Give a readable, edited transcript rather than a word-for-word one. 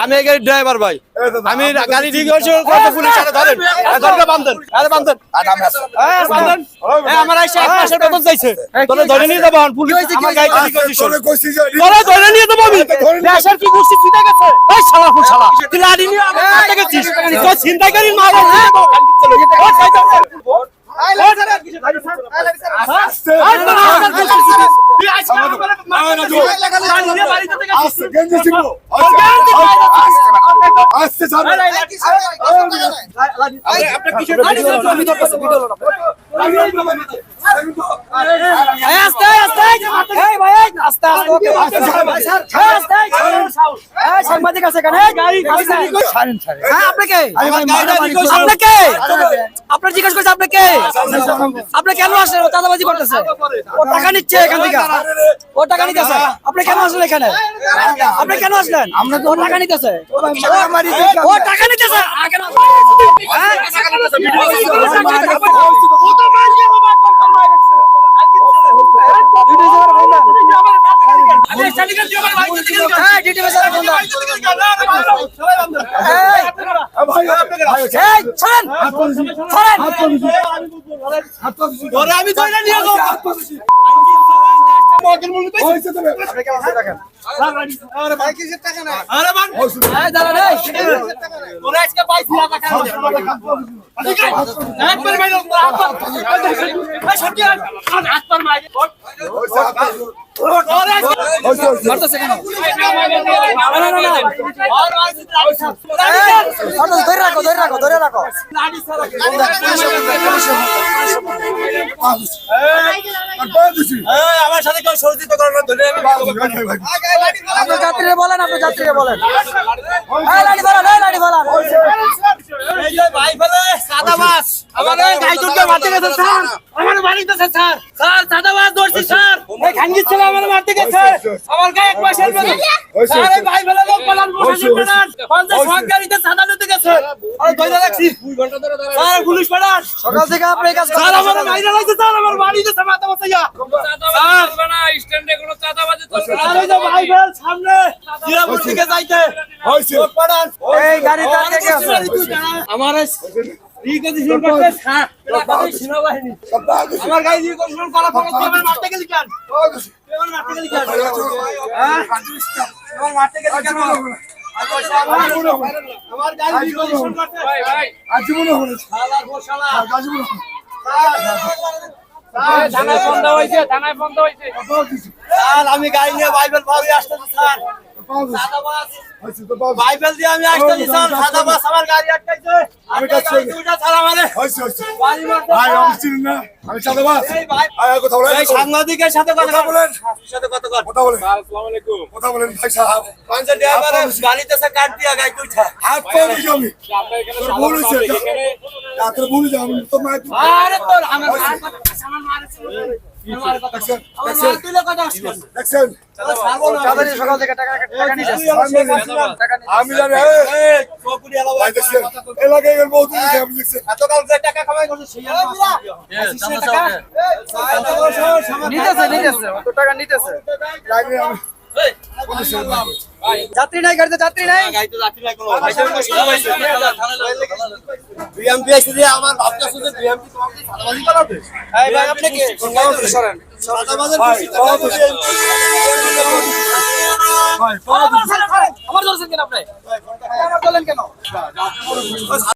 আমি এই গাড়ির ড্রাইভার ভাই, আমি গাড়ি ঠিক হয়েছে পুলিশ ধরেন বান্ধেন আমার এক মাসের বেতন চাইছে তোরা ধরে নিয়ে যাবো পুলিশ আমার গাড়িটা ঠিক হয়েছে তোরা ধরে নিয়ে যাবো আমি দেশের কি করছিস চিন্তা গেছে ওই শালা ফুল শালা তুই লাড়ি নিয়ে আমার কাছে গেছিস তো চিন্তা করি মারো সাংবাদিক আছে আপনার জিজ্ঞেস করছে আপনি কে আপনি কেন আসলেন ও চাঁদাবাজি করতেছে ও টাকা নিচ্ছে এখান থেকে ও টাকা নিতেছে আপনি কেন আসলেন এখানে আপনি কেন আসলেন আমরা তো টাকা নিতেছে ও টাকা নিতেছে আমি ধরে রাখো আমার সাথে কেউ সহযোগিতা করে না ধরে আপনার যাত্রীরা বলেন লাড়ি বলেন ভাই ফেলে সাদাবাস আমার গাইজনকে মারতে গেছে স্যার আমার বাড়িতে স্যার সাদাবাস ধরছি স্যার এই খাঙ্গি ছেলে আমার মারতে গেছে আমার গায়ে এক মাসের বেতন স্যার এই ভাই ফেলে লোক পালান প্রশাসন পালান 50 সরকারিতে সাদা নিতে গেছে আর কইলা রাখছি 2 ঘন্টা ধরে দাঁড়ায় স্যার পুলিশ পালান সকাল থেকে আপনি কাজ স্যার আমার মাইরা লাগছে স্যার আমার বাড়িতে সামাতা বসাইয়া স্যার না স্ট্যান্ডে কোনো চাঁদাবাজি চলবে না আর এই যে ভাই ফেল সামনে জিরাপুর দিকে যাইতে হইছে পালান এই গাড়িটা থেকে আমার রিকন্ডিশন করতে স্যার সেনাবাহিনী আমার গাড়ি রিকন্ডিশন করা ফলে তোমার মারতে গেলি কেন তোমার মারতে গেলি কেন তোমার মারতে গেলি কেন আমার গাড়ি রিকন্ডিশন করতে ভাই আজীবন হলো শালা গো শালা আজীবন থানায় ফোন দেওয়া হয়েছে স্যার আমি গাড়ি নিয়ে বাইবেল ভাবে আসতেছি স্যার সাদাবাস বাইবেল দিয়ে আমি আসতেছি স্যার সাদাবাস আমার গাড়ি আটকাইছে আমি কাছে দুইটা ছাড়া মানে হইছে ভাই আমি চিনি না আমি সাদাবাস এই কথা বলেন এই সাংবাদিকের সাথে কথা বলেন কথা বলেন আসসালামু আলাইকুম কথা বলেন ভাই সাহেব পাঁচটা ড্রাইভার গাড়িতে সে কাট দিয়া গাই কইছা হাত পড়ে যাবি ভুল হইছে রাতে ভুল যাবি তো মার আরে তোর আমার সামান মারছে সকাল থেকে টাকা আমি জানি এলাকায় বহুত এতকাল যে টাকা কামাই করছে নিতেছে অত টাকা নিতেছে যাত্রী নাই গাড়িতে যাত্রী নাই বিএমপি এসে দিয়ে আমার ভাবটা শুনে বিএমপি তোমাকে সাদাবাজি করাবে এই ভাই আপনি কি সরেন সাদাবাজির খুশি ভাই আমার দর্শক কেন আপনি